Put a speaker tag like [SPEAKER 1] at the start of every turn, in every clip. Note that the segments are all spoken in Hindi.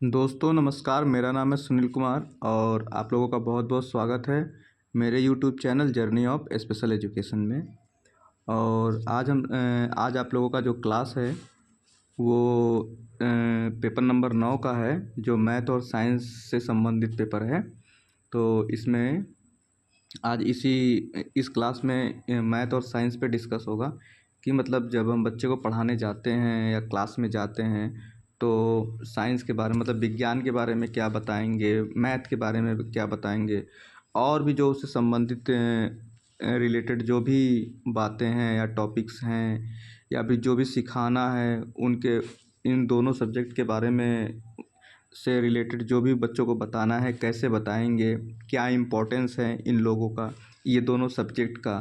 [SPEAKER 1] दोस्तों नमस्कार, मेरा नाम है सुनील कुमार और आप लोगों का बहुत बहुत स्वागत है मेरे YouTube channel journey of special education में। और आज आप लोगों का जो क्लास है वो पेपर नंबर 9 का है, जो मैथ और साइंस से संबंधित पेपर है। तो इसमें आज इस क्लास में मैथ और साइंस पे डिस्कस होगा कि मतलब जब हम बच्चे को पढ़ाने जाते हैं या क्लास में जाते हैं तो साइंस के बारे में मतलब विज्ञान के बारे में क्या बताएंगे, मैथ के बारे में क्या बताएंगे, और भी जो उससे संबंधित रिलेटेड जो भी बातें हैं या टॉपिक्स हैं या फिर जो भी सिखाना है उनके इन दोनों सब्जेक्ट के बारे में से रिलेटेड जो भी बच्चों को बताना है कैसे बताएंगे, क्या इम्पोर्टेंस है इन लोगों का, ये दोनों सब्जेक्ट का।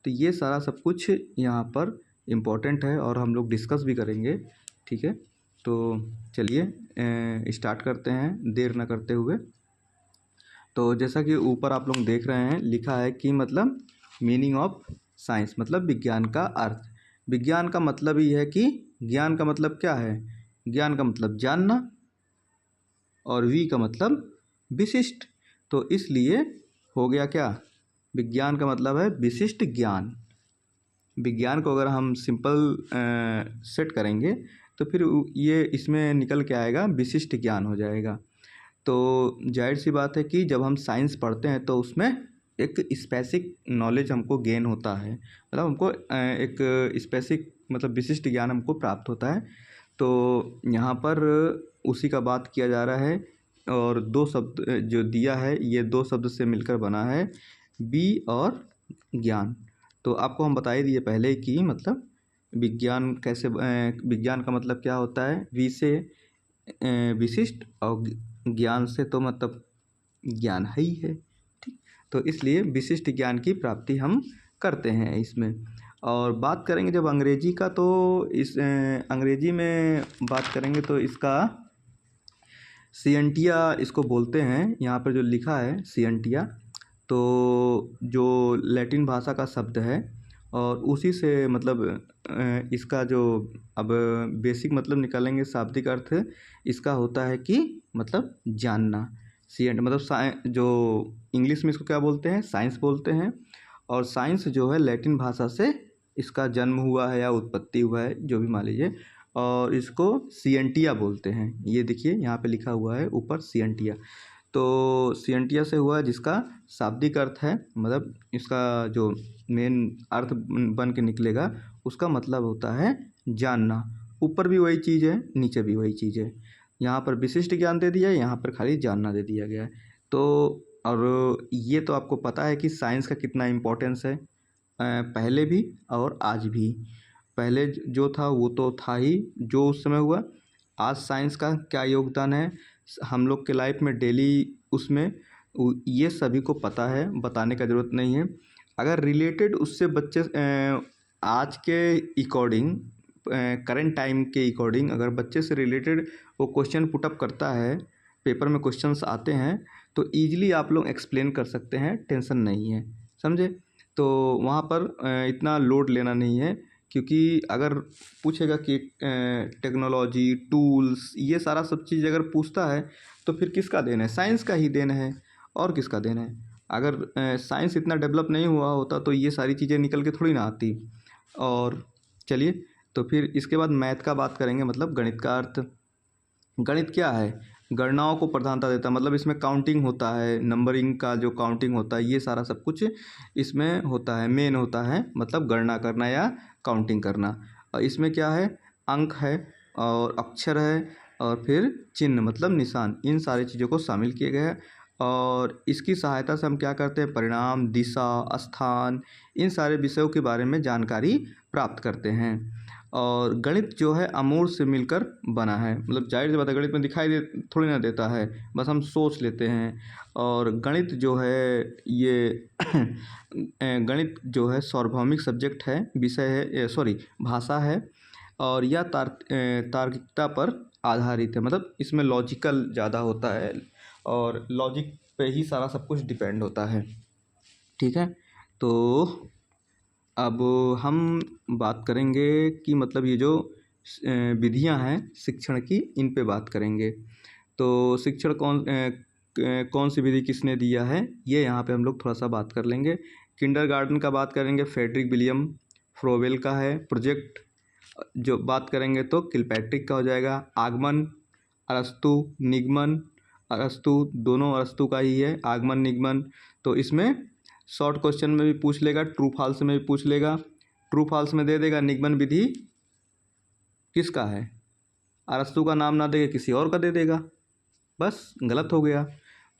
[SPEAKER 1] तो ये सारा सब कुछ यहाँ पर इम्पोर्टेंट है और हम लोग डिस्कस भी करेंगे। ठीक है, तो चलिए स्टार्ट करते हैं देर ना करते हुए। तो जैसा कि ऊपर आप लोग देख रहे हैं लिखा है कि मतलब मीनिंग ऑफ साइंस मतलब विज्ञान का अर्थ। विज्ञान का मतलब ही है कि ज्ञान का मतलब क्या है, ज्ञान का मतलब जानना और वी का मतलब विशिष्ट। तो इसलिए हो गया क्या, विज्ञान का मतलब है विशिष्ट ज्ञान। विज्ञान को अगर हम सिंपल सेट करेंगे तो फिर ये इसमें निकल के आएगा विशिष्ट ज्ञान हो जाएगा। तो जाहिर सी बात है कि जब हम साइंस पढ़ते हैं तो उसमें एक स्पेसिफिक नॉलेज हमको गेन होता है, मतलब हमको एक स्पेसिफिक मतलब विशिष्ट ज्ञान हमको प्राप्त होता है। तो यहाँ पर उसी का बात किया जा रहा है और दो शब्द जो दिया है ये दो शब्द से मिलकर बना है, बी और ज्ञान। तो आपको हम बता ही दिए पहले कि मतलब विज्ञान कैसे विज्ञान का मतलब क्या होता है, वी से विशिष्ट और ज्ञान से तो मतलब ज्ञान है ही है। ठीक, तो इसलिए विशिष्ट ज्ञान की प्राप्ति हम करते हैं इसमें। और बात करेंगे जब अंग्रेजी का तो इस अंग्रेजी में बात करेंगे तो इसका सियंटिया इसको बोलते हैं। यहाँ पर जो लिखा है सियंटिया, तो जो लैटिन भाषा का शब्द है और उसी से मतलब इसका जो अब बेसिक मतलब निकालेंगे शाब्दिक अर्थ इसका होता है कि मतलब जानना। सियंट मतलब जो इंग्लिश में इसको क्या बोलते हैं, साइंस बोलते हैं। और साइंस जो है लैटिन भाषा से इसका जन्म हुआ है या उत्पत्ति हुआ है जो भी मान लीजिए, और इसको सियंटिया बोलते हैं। ये देखिए यहाँ पे लिखा हुआ है ऊपर सियंटिया। तो सियंटिया से हुआ जिसका शाब्दिक अर्थ है मतलब इसका जो मेन अर्थ बन के निकलेगा उसका मतलब होता है जानना। ऊपर भी वही चीज़ है नीचे भी वही चीज़ है, यहाँ पर विशिष्ट ज्ञान दे दिया है, यहाँ पर खाली जानना दे दिया गया है। तो और ये तो आपको पता है कि साइंस का कितना इम्पोर्टेंस है, पहले भी और आज भी। पहले जो था वो तो था ही जो उस समय हुआ, आज साइंस का क्या योगदान है हम लोग के लाइफ में डेली उसमें ये सभी को पता है, बताने का ज़रूरत नहीं है। अगर रिलेटेड उससे बच्चे आज के अकॉर्डिंग करंट टाइम के अकॉर्डिंग अगर बच्चे से रिलेटेड वो क्वेश्चन पुटअप करता है, पेपर में क्वेश्चंस आते हैं तो ईजिली आप लोग एक्सप्लेन कर सकते हैं, टेंशन नहीं है, समझे। तो वहाँ पर इतना लोड लेना नहीं है, क्योंकि अगर पूछेगा कि टेक्नोलॉजी टूल्स ये सारा सब चीज़ अगर पूछता है तो फिर किसका देन है, साइंस का ही देन है और किसका देन है। अगर साइंस इतना डेवलप नहीं हुआ होता तो ये सारी चीज़ें निकल के थोड़ी ना आती। और चलिए तो फिर इसके बाद मैथ का बात करेंगे, मतलब गणित का अर्थ। गणित क्या है, गणनाओं को प्रधानता देता है, मतलब इसमें काउंटिंग होता है, नंबरिंग का जो काउंटिंग होता है ये सारा सब कुछ इसमें होता है, मेन होता है मतलब गणना करना या काउंटिंग करना। और इसमें क्या है, अंक है और अक्षर है और फिर चिन्ह मतलब निशान, इन सारी चीज़ों को शामिल किए गए हैं। और इसकी सहायता से हम क्या करते हैं, परिणाम, दिशा, स्थान, इन सारे विषयों के बारे में जानकारी प्राप्त करते हैं। और गणित जो है अमूल से मिलकर बना है, मतलब जाहिर सी बात है गणित में दिखाई दे थोड़ी ना देता है, बस हम सोच लेते हैं। और गणित जो है ये गणित जो है सार्वभौमिक सब्जेक्ट है, विषय है, सॉरी भाषा है। और यह तार्किकता पर आधारित है, मतलब इसमें लॉजिकल ज़्यादा होता है और लॉजिक पे ही सारा सब कुछ डिपेंड होता है। ठीक है, तो अब हम बात करेंगे कि मतलब ये जो विधियां हैं शिक्षण की, इन पे बात करेंगे। तो शिक्षण कौन सी विधि किसने दिया है, ये यहाँ पे हम लोग थोड़ा सा बात कर लेंगे। किंडरगार्टन का बात करेंगे, फ्रेडरिक विलियम फ्रोवेल का है। प्रोजेक्ट जो बात करेंगे तो किलपैट्रिक का हो जाएगा। आगमन, अरस्तु, निगमन, अरस्तु, दोनों अरस्तु का ही है, आगमन निगमन। तो इसमें शॉर्ट क्वेश्चन में भी पूछ लेगा, ट्रू फॉल्स में भी पूछ लेगा। ट्रू फॉल्स में दे देगा निगमन विधि किसका है, अरस्तु का नाम ना देगा किसी और का दे देगा, बस गलत हो गया।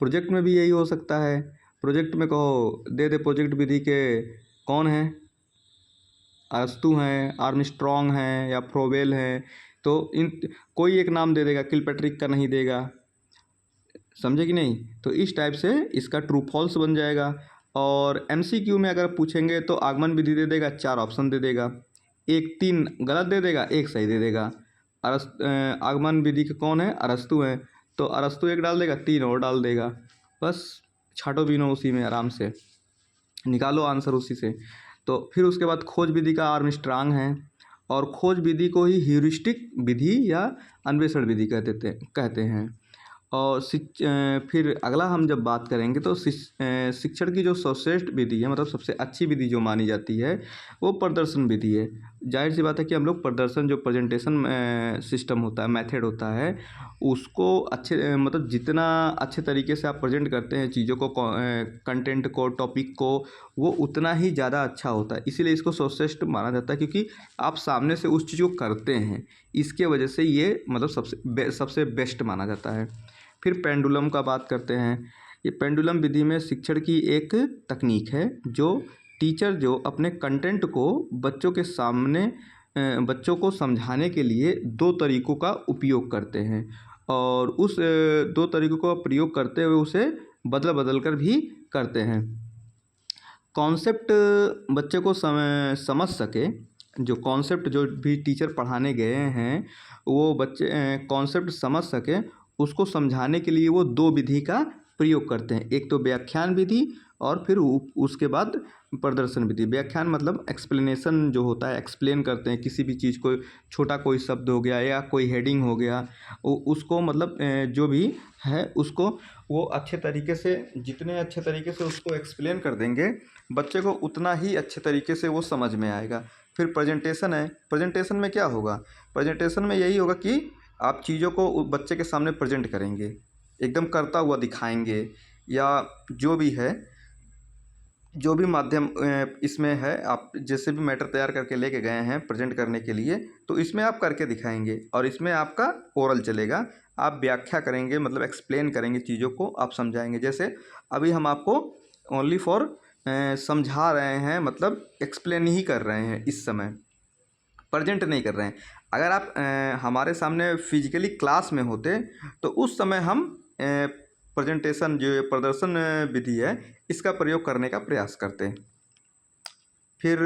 [SPEAKER 1] प्रोजेक्ट में भी यही हो सकता है, प्रोजेक्ट में कहो दे दे प्रोजेक्ट विधि के कौन है, अरस्तु हैं, आर्मस्ट्रॉन्ग हैं या फ्रोवेल हैं, तो इन कोई एक नाम दे देगा, किलपैट्रिक का नहीं देगा, समझे कि नहीं। तो इस टाइप से इसका ट्रू फॉल्स बन जाएगा। और एमसीक्यू में अगर पूछेंगे तो आगमन विधि दे देगा, 4 ऑप्शन दे देगा, एक 3 गलत दे देगा, एक सही दे देगा। आगमन विधि के कौन है, अरस्तु हैं, तो अरस्तु एक डाल देगा, 3 और डाल देगा, बस छाटो बीनो उसी में, आराम से निकालो आंसर उसी से। तो फिर उसके बाद खोज विधि का आर्मस्ट्रांग है, और खोज विधि को ही ह्यूरिस्टिक विधि या अन्वेषण विधि कहते हैं। और फिर अगला हम जब बात करेंगे तो शिक्षण की जो सर्वश्रेष्ठ विधि है, मतलब सबसे अच्छी विधि जो मानी जाती है, वो प्रदर्शन विधि है। जाहिर सी बात है कि हम लोग प्रदर्शन, जो प्रेजेंटेशन सिस्टम होता है, मेथड होता है, उसको अच्छे मतलब जितना अच्छे तरीके से आप प्रेजेंट करते हैं चीज़ों को, कंटेंट को, टॉपिक को, वो उतना ही ज़्यादा अच्छा होता है। इसीलिए इसको सर्वश्रेष्ठ माना जाता है, क्योंकि आप सामने से उस चीज़ को करते हैं, इसके वजह से ये मतलब सबसे बेस्ट माना जाता है। फिर पेंडुलम का बात करते हैं। ये पेंडुलम विधि में शिक्षण की एक तकनीक है, जो टीचर जो अपने कंटेंट को बच्चों के सामने बच्चों को समझाने के लिए 2 तरीक़ों का उपयोग करते हैं, और उस 2 तरीक़ों का प्रयोग करते हुए उसे बदल कर भी करते हैं। कॉन्सेप्ट बच्चे को समझ सके, जो कॉन्सेप्ट जो भी टीचर पढ़ाने गए हैं वो बच्चे कॉन्सेप्ट समझ सके, उसको समझाने के लिए वो 2 विधि का प्रयोग करते हैं। एक तो व्याख्यान विधि, और फिर उसके बाद प्रदर्शन विधि। व्याख्यान मतलब एक्सप्लेनेशन जो होता है, एक्सप्लेन करते हैं किसी भी चीज़ को, छोटा कोई शब्द हो गया या कोई हेडिंग हो गया, उसको मतलब जो भी है उसको वो अच्छे तरीके से, जितने अच्छे तरीके से उसको एक्सप्लेन कर देंगे बच्चे को, उतना ही अच्छे तरीके से वो समझ में आएगा। फिर प्रेजेंटेशन है। प्रेजेंटेशन में क्या होगा, प्रेजेंटेशन में यही होगा कि आप चीज़ों को बच्चे के सामने प्रेजेंट करेंगे, एकदम करता हुआ दिखाएंगे, या जो भी है, जो भी माध्यम इसमें है, आप जैसे भी मैटर तैयार करके लेके गए हैं प्रेजेंट करने के लिए, तो इसमें आप करके दिखाएंगे, और इसमें आपका ओरल चलेगा, आप व्याख्या करेंगे, मतलब एक्सप्लेन करेंगे चीज़ों को, आप समझाएंगे। जैसे अभी हम आपको ओनली फॉर समझा रहे हैं, मतलब एक्सप्लेन ही कर रहे हैं, इस समय प्रेजेंट नहीं कर रहे हैं। अगर आप हमारे सामने फिजिकली क्लास में होते तो उस समय हम प्रेजेंटेशन, जो प्रदर्शन विधि है, इसका प्रयोग करने का प्रयास करते हैं। फिर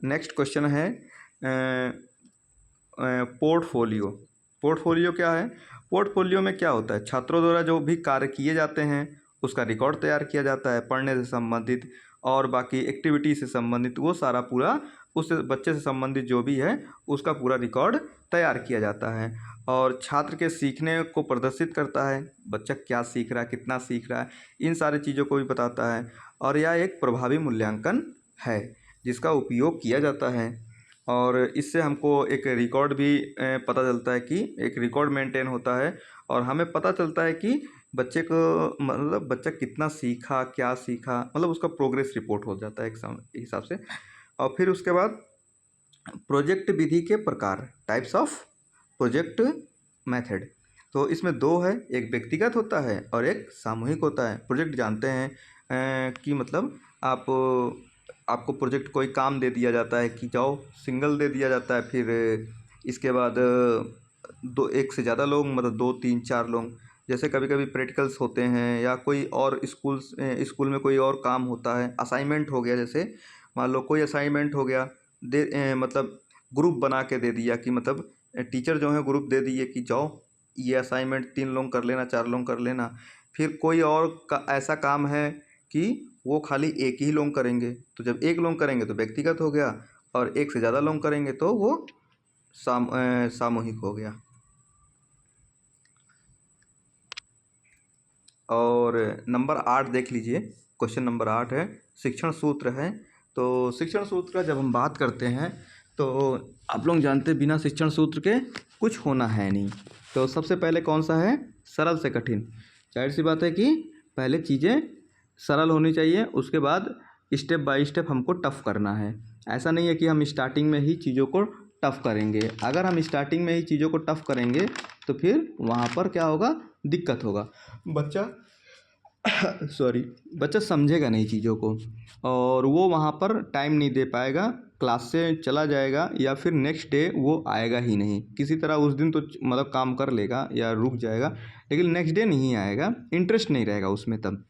[SPEAKER 1] नेक्स्ट क्वेश्चन है पोर्टफोलियो। पोर्टफोलियो क्या है, पोर्टफोलियो में क्या होता है, छात्रों द्वारा जो भी कार्य किए जाते हैं उसका रिकॉर्ड तैयार किया जाता है, पढ़ने से संबंधित और बाकी एक्टिविटी से संबंधित, वो सारा पूरा उस बच्चे से संबंधित जो भी है उसका पूरा रिकॉर्ड तैयार किया जाता है, और छात्र के सीखने को प्रदर्शित करता है, बच्चा क्या सीख रहा है, कितना सीख रहा है, इन सारी चीज़ों को भी बताता है। और यह एक प्रभावी मूल्यांकन है जिसका उपयोग किया जाता है, और इससे हमको एक रिकॉर्ड भी पता चलता है, कि एक रिकॉर्ड मेंटेन होता है, और हमें पता चलता है कि बच्चे को, मतलब बच्चा कितना सीखा, क्या सीखा, मतलब उसका प्रोग्रेस रिपोर्ट हो जाता है एक हिसाब से। और फिर उसके बाद प्रोजेक्ट विधि के प्रकार, टाइप्स ऑफ प्रोजेक्ट मेथड। तो इसमें 2 है, एक व्यक्तिगत होता है और एक सामूहिक होता है। प्रोजेक्ट जानते हैं कि मतलब आपको प्रोजेक्ट कोई काम दे दिया जाता है कि जाओ, सिंगल दे दिया जाता है, फिर इसके बाद एक से ज़्यादा लोग, मतलब 2 3 4 लोग, जैसे कभी कभी प्रैक्टिकल्स होते हैं, या कोई और स्कूल में कोई और काम होता है, असाइनमेंट हो गया, जैसे मान लो कोई असाइनमेंट हो गया, मतलब ग्रुप बना के दे दिया, कि मतलब टीचर जो है ग्रुप दे दिए कि जाओ ये असाइनमेंट 3 लोग कर लेना, 4 लोग कर लेना। फिर कोई और ऐसा काम है कि वो खाली एक ही लोग करेंगे, तो जब एक लोग करेंगे तो व्यक्तिगत हो गया, और एक से ज़्यादा लोग करेंगे तो वो सामूहिक हो गया। और नंबर 8 देख लीजिए, क्वेश्चन नंबर 8 है, शिक्षण सूत्र है। तो शिक्षण सूत्र का जब हम बात करते हैं तो आप लोग जानते हैं बिना शिक्षण सूत्र के कुछ होना है नहीं। तो सबसे पहले कौन सा है, सरल से कठिन। जाहिर सी बात है कि पहले चीज़ें सरल होनी चाहिए, उसके बाद स्टेप बाय स्टेप हमको टफ़ करना है। ऐसा नहीं है कि हम स्टार्टिंग में ही चीज़ों को टफ़ करेंगे। अगर हम स्टार्टिंग में ही चीज़ों को टफ़ करेंगे तो फिर वहाँ पर क्या होगा, दिक्कत होगा। बच्चा बच्चा समझेगा नहीं चीज़ों को और वो वहाँ पर टाइम नहीं दे पाएगा, क्लास से चला जाएगा या फिर नेक्स्ट डे वो आएगा ही नहीं। किसी तरह उस दिन तो मतलब काम कर लेगा या रुक जाएगा, लेकिन नेक्स्ट डे नहीं आएगा, इंटरेस्ट नहीं रहेगा उसमें तब।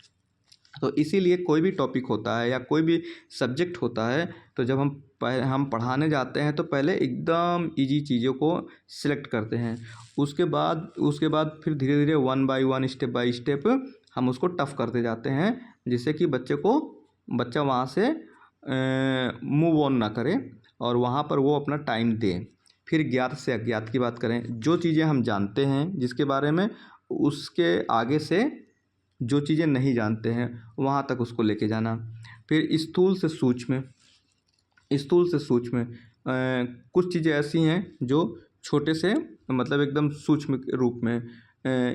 [SPEAKER 1] तो इसीलिए कोई भी टॉपिक होता है या कोई भी सब्जेक्ट होता है तो जब हम पढ़ाने जाते हैं तो पहले एकदम इजी चीज़ों को सिलेक्ट करते हैं। उसके बाद फिर धीरे धीरे one by one, step by step हम उसको टफ़ करते जाते हैं, जिससे कि बच्चा वहाँ से मूव ऑन ना करे और वहाँ पर वो अपना टाइम दे। फिर ज्ञात से अज्ञात की बात करें, जो चीज़ें हम जानते हैं जिसके बारे में, उसके आगे से जो चीज़ें नहीं जानते हैं वहाँ तक उसको लेके जाना। फिर स्थूल से सूक्ष्म कुछ चीज़ें ऐसी हैं जो छोटे से मतलब एकदम सूक्ष्म रूप में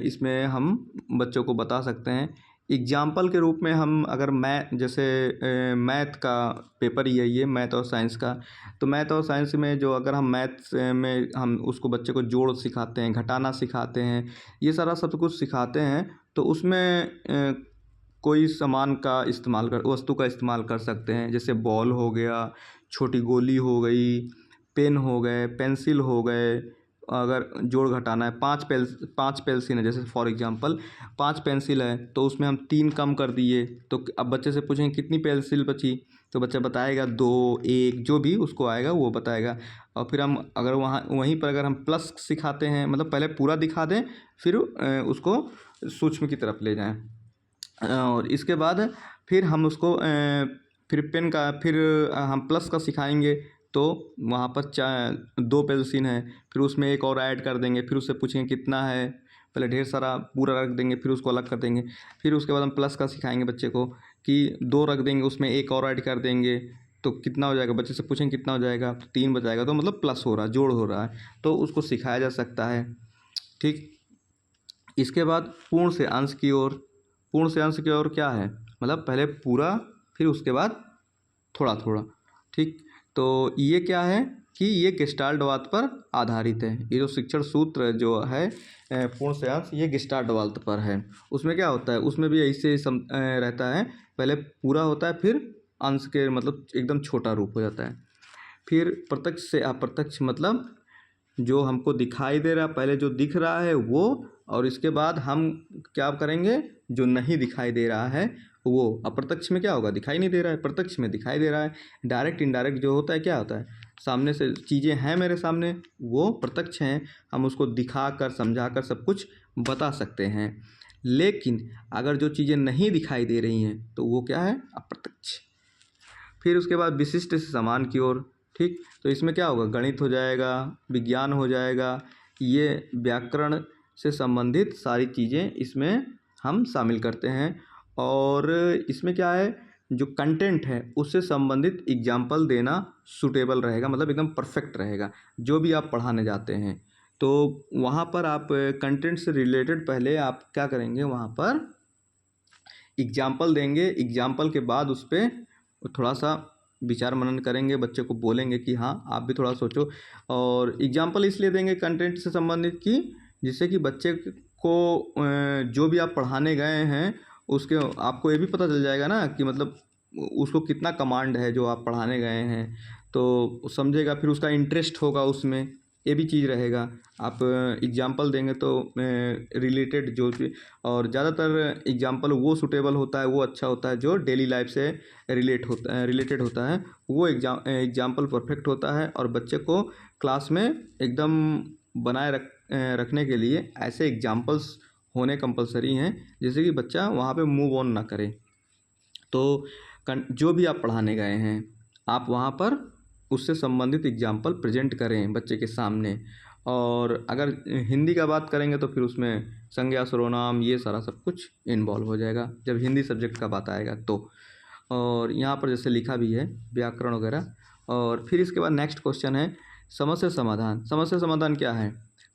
[SPEAKER 1] इसमें हम बच्चों को बता सकते हैं। एग्जाम्पल के रूप में हम अगर मैथ का पेपर ही है ये, मैथ और साइंस का, तो मैथ और साइंस में जो अगर हम मैथ्स में हम उसको बच्चे को जोड़ सिखाते हैं, घटाना सिखाते हैं, ये सारा सब कुछ सिखाते हैं, तो उसमें कोई सामान का वस्तु का इस्तेमाल कर सकते हैं। जैसे बॉल हो गया, छोटी गोली हो गई, पेन हो गए, पेंसिल हो गए। अगर जोड़ घटाना है, 5 पेंसिल है, जैसे फॉर एग्जांपल 5 पेंसिल है तो उसमें हम 3 कम कर दिए, तो अब बच्चे से पूछेंगे कितनी पेंसिल बची, तो बच्चा बताएगा 2, 1, जो भी उसको आएगा वो बताएगा। और फिर हम अगर वहीं पर अगर हम प्लस सिखाते हैं, मतलब पहले पूरा दिखा दें फिर उसको सूक्ष्म की तरफ ले जाएं, और इसके बाद फिर हम उसको फिर हम प्लस का सिखाएंगे तो वहाँ पर 2 पेंसिल हैं, फिर उसमें एक और ऐड कर देंगे, फिर उससे पूछेंगे कितना है, पहले ढेर सारा पूरा रख देंगे, फिर उसको अलग कर देंगे। फिर उसके बाद हम प्लस का सिखाएंगे बच्चे को कि 2 रख देंगे, उसमें एक और ऐड कर देंगे तो कितना हो जाएगा, बच्चे से पूछेंगे कितना हो जाएगा, तो 3 बचाएगा, तो मतलब प्लस हो रहा है, जोड़ हो रहा है, तो उसको सिखाया जा सकता है। ठीक, इसके बाद पूर्ण से अंश की ओर क्या है, मतलब पहले पूरा फिर उसके बाद थोड़ा थोड़ा। ठीक, तो ये क्या है कि ये गेस्टाल्टवाद पर आधारित है। ये जो शिक्षण सूत्र जो है पूर्ण से अंश, ये गेस्टाल्टवाद पर है। उसमें क्या होता है, उसमें भी ऐसे रहता है, पहले पूरा होता है फिर अंश के मतलब एकदम छोटा रूप हो जाता है। फिर प्रत्यक्ष से अप्रत्यक्ष, मतलब जो हमको दिखाई दे रहा है, पहले जो दिख रहा है वो, और इसके बाद हम क्या करेंगे, जो नहीं दिखाई दे रहा है वो। अप्रत्यक्ष में क्या होगा, दिखाई नहीं दे रहा है, प्रत्यक्ष में दिखाई दे रहा है। डायरेक्ट इनडायरेक्ट जो होता है क्या होता है, सामने से चीज़ें हैं मेरे सामने, वो प्रत्यक्ष हैं, हम उसको दिखा कर समझा कर सब कुछ बता सकते हैं। लेकिन अगर जो चीज़ें नहीं दिखाई दे रही हैं तो वो क्या है, अप्रत्यक्ष। फिर उसके बाद विशिष्ट से समान की ओर। ठीक, तो इसमें क्या होगा, गणित हो जाएगा, विज्ञान हो जाएगा, ये व्याकरण से संबंधित सारी चीज़ें इसमें हम शामिल करते हैं। और इसमें क्या है, जो कंटेंट है उससे संबंधित एग्जाम्पल देना सूटेबल रहेगा, मतलब एकदम परफेक्ट रहेगा जो भी आप पढ़ाने जाते हैं। तो वहाँ पर आप कंटेंट से रिलेटेड पहले आप क्या करेंगे, वहाँ पर एग्जाम्पल देंगे, एग्जाम्पल के बाद उस पर थोड़ा सा विचार मनन करेंगे, बच्चे को बोलेंगे कि हाँ आप भी थोड़ा सोचो। और एग्जाम्पल इसलिए देंगे कंटेंट से संबंधित कि जिससे कि बच्चे को जो भी आप पढ़ाने गए हैं उसके आपको ये भी पता चल जाएगा ना कि मतलब उसको कितना कमांड है जो आप पढ़ाने गए हैं, तो समझेगा, फिर उसका इंटरेस्ट होगा उसमें, ये भी चीज़ रहेगा। आप एग्जाम्पल देंगे तो रिलेटेड जो भी, और ज़्यादातर एग्जाम्पल वो सूटेबल होता है, वो अच्छा होता है जो डेली लाइफ से रिलेटेड होता है, वो एग्जाम्पल परफेक्ट होता है। और बच्चे को क्लास में एकदम बनाए रखने के लिए ऐसे एग्जाम्पल्स होने कंपलसरी हैं, जिससे कि बच्चा वहाँ पे मूव ऑन ना करे। तो जो भी आप पढ़ाने गए हैं आप वहाँ पर उससे संबंधित एग्जाम्पल प्रेजेंट करें बच्चे के सामने, और अगर हिंदी का बात करेंगे तो फिर उसमें संज्ञा सर्वनाम ये सारा सब कुछ इन्वॉल्व हो जाएगा जब हिंदी सब्जेक्ट का बात आएगा तो। और यहाँ पर जैसे लिखा भी है व्याकरण वगैरह। और फिर इसके बाद नेक्स्ट क्वेश्चन है समस्या समाधान। समस्या समाधान क्या है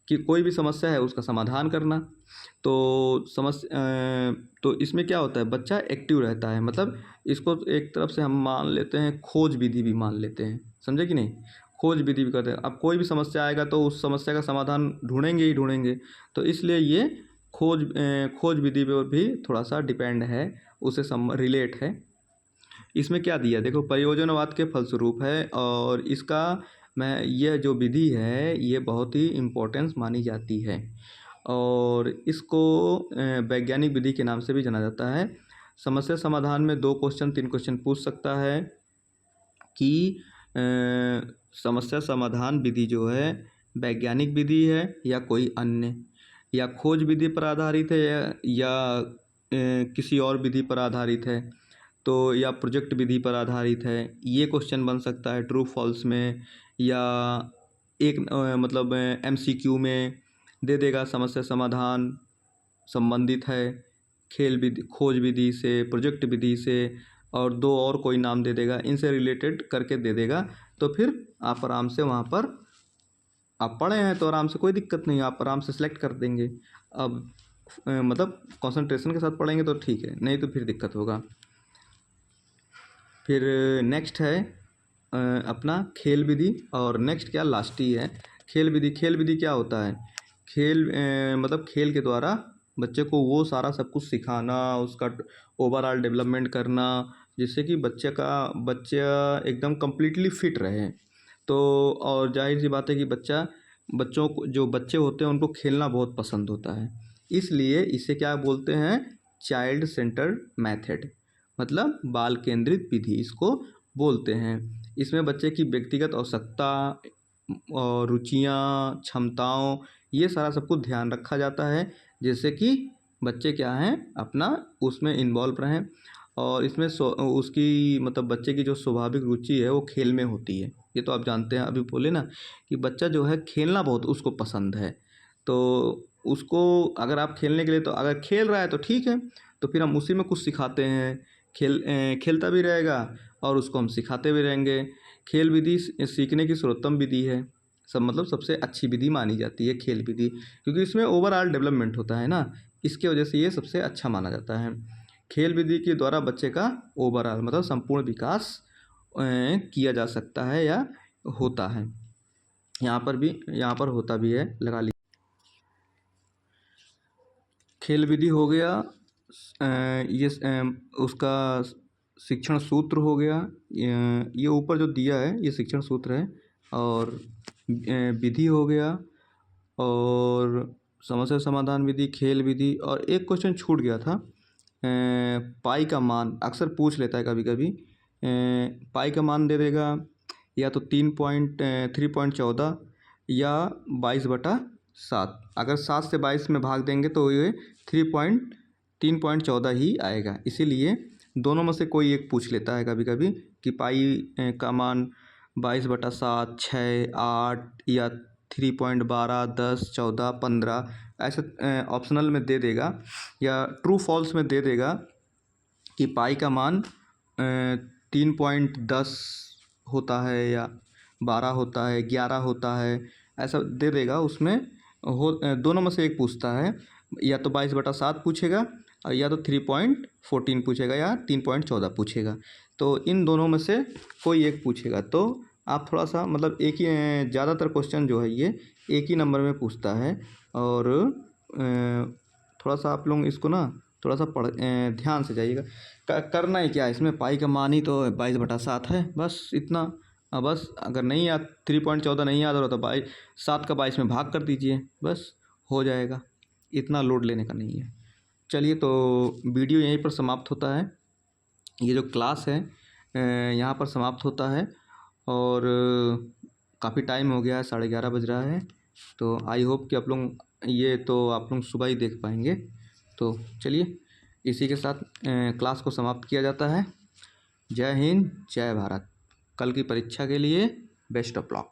[SPEAKER 1] कि कोई भी समस्या है उसका समाधान करना। तो तो इसमें क्या होता है, बच्चा एक्टिव रहता है, मतलब इसको एक तरफ से हम मान लेते हैं खोज विधि भी मान लेते हैं, समझे कि नहीं। खोज विधि भी कहते हैं। अब कोई भी समस्या आएगा तो उस समस्या का समाधान ढूंढेंगे ही ढूंढेंगे, तो इसलिए ये खोज विधि पर भी थोड़ा सा डिपेंड है, उससे रिलेट है। इसमें क्या दिया देखो, प्रयोजनवाद के फलस्वरूप है और इसका यह जो विधि है ये बहुत ही इम्पोर्टेंस मानी जाती है और इसको वैज्ञानिक विधि के नाम से भी जाना जाता है। समस्या समाधान में 2 क्वेश्चन 3 क्वेश्चन पूछ सकता है कि समस्या समाधान विधि जो है वैज्ञानिक विधि है या कोई अन्य, या खोज विधि पर आधारित है या किसी और विधि पर आधारित है, तो या प्रोजेक्ट विधि पर आधारित है। ये क्वेश्चन बन सकता है ट्रू फॉल्स में, या एक मतलब MCQ में दे देगा समस्या समाधान संबंधित है खेल विधि, खोज विधि से, प्रोजेक्ट विधि से, और 2 और कोई नाम दे देगा, इनसे रिलेटेड करके दे देगा। तो फिर आप आराम से वहाँ पर आप पढ़े हैं तो आराम से कोई दिक्कत नहीं, आप आराम से सेलेक्ट कर देंगे। अब मतलब कंसंट्रेशन के साथ पढ़ेंगे तो ठीक है, नहीं तो फिर दिक्कत होगा। फिर नेक्स्ट है अपना खेल विधि, और नेक्स्ट क्या लास्ट ही है खेल विधि। खेल विधि क्या होता है, खेल मतलब खेल के द्वारा बच्चे को वो सारा सब कुछ सिखाना, उसका ओवरऑल डेवलपमेंट करना, जिससे कि बच्चा एकदम कम्प्लीटली फिट रहे। तो और जाहिर सी बात है कि बच्चों को, जो बच्चे होते हैं उनको खेलना बहुत पसंद होता है, इसलिए इसे क्या बोलते हैं, चाइल्ड सेंटर्ड मेथड, मतलब बाल केंद्रित विधि इसको बोलते हैं। इसमें बच्चे की व्यक्तिगत आवश्यकता और रुचियाँ, क्षमताओं, ये सारा सब कुछ ध्यान रखा जाता है, जिससे कि बच्चे क्या हैं अपना उसमें इन्वॉल्व रहें। और इसमें उसकी मतलब बच्चे की जो स्वाभाविक रुचि है वो खेल में होती है। ये तो आप जानते हैं, अभी बोले ना कि बच्चा जो है खेलना बहुत उसको पसंद है, तो उसको अगर आप खेलने के लिए, तो अगर खेल रहा है तो ठीक है, तो फिर हम उसी में कुछ सिखाते हैं, खेलता भी रहेगा और उसको हम सिखाते भी रहेंगे। खेल विधि सीखने की सर्वोत्तम विधि है, सब मतलब सबसे अच्छी विधि मानी जाती है खेल विधि, क्योंकि इसमें ओवरऑल डेवलपमेंट होता है ना, इसके वजह से ये सबसे अच्छा माना जाता है। खेल विधि के द्वारा बच्चे का ओवरऑल मतलब संपूर्ण विकास किया जा सकता है या होता है। यहाँ पर होता भी है, लगा ली। खेल विधि हो गया, ये उसका शिक्षण सूत्र हो गया, ये ऊपर जो दिया है ये शिक्षण सूत्र है, और विधि हो गया, और समस्या समाधान विधि, खेल विधि, और एक क्वेश्चन छूट गया था, पाई का मान अक्सर पूछ लेता है कभी कभी। पाई का मान दे देगा या तो 3.14 या 22/7। अगर 7 से 22 में भाग देंगे तो ये 3.14 ही आएगा, इसीलिए दोनों में से कोई एक पूछ लेता है कभी कभी कि पाई का मान 22/7, 6, 8 या 3.12, 10, 14, 15 ऐसे ऑप्शनल में दे देगा, या ट्रू फॉल्स में दे देगा कि पाई का मान 3.10 होता है या 12 होता है, 11 होता है, ऐसा दे देगा। उसमें दोनों में से एक पूछता है, या तो 22/7 पूछेगा या तो 3.14 पूछेगा या 3.14 पूछेगा, तो इन दोनों में से कोई एक पूछेगा। तो आप थोड़ा सा मतलब एक ही, ज़्यादातर क्वेश्चन जो है ये एक ही नंबर में पूछता है, और थोड़ा सा आप लोग इसको ना थोड़ा सा ध्यान से जाइएगा। करना ही क्या है इसमें, पाई का मान ही तो 22/7 है, बस इतना। बस अगर नहीं याद 3.14 नहीं याद हो रहा तो 7 का 22 में भाग कर दीजिए, बस हो जाएगा, इतना लोड लेने का नहीं है। चलिए, तो वीडियो यहीं पर समाप्त होता है, ये जो क्लास है यहाँ पर समाप्त होता है, और काफ़ी टाइम हो गया है, 11:30 बज रहा है, तो आई होप कि आप लोग ये तो आप लोग सुबह ही देख पाएंगे। तो चलिए, इसी के साथ क्लास को समाप्त किया जाता है। जय हिंद, जय भारत। कल की परीक्षा के लिए बेस्ट ऑफ लक।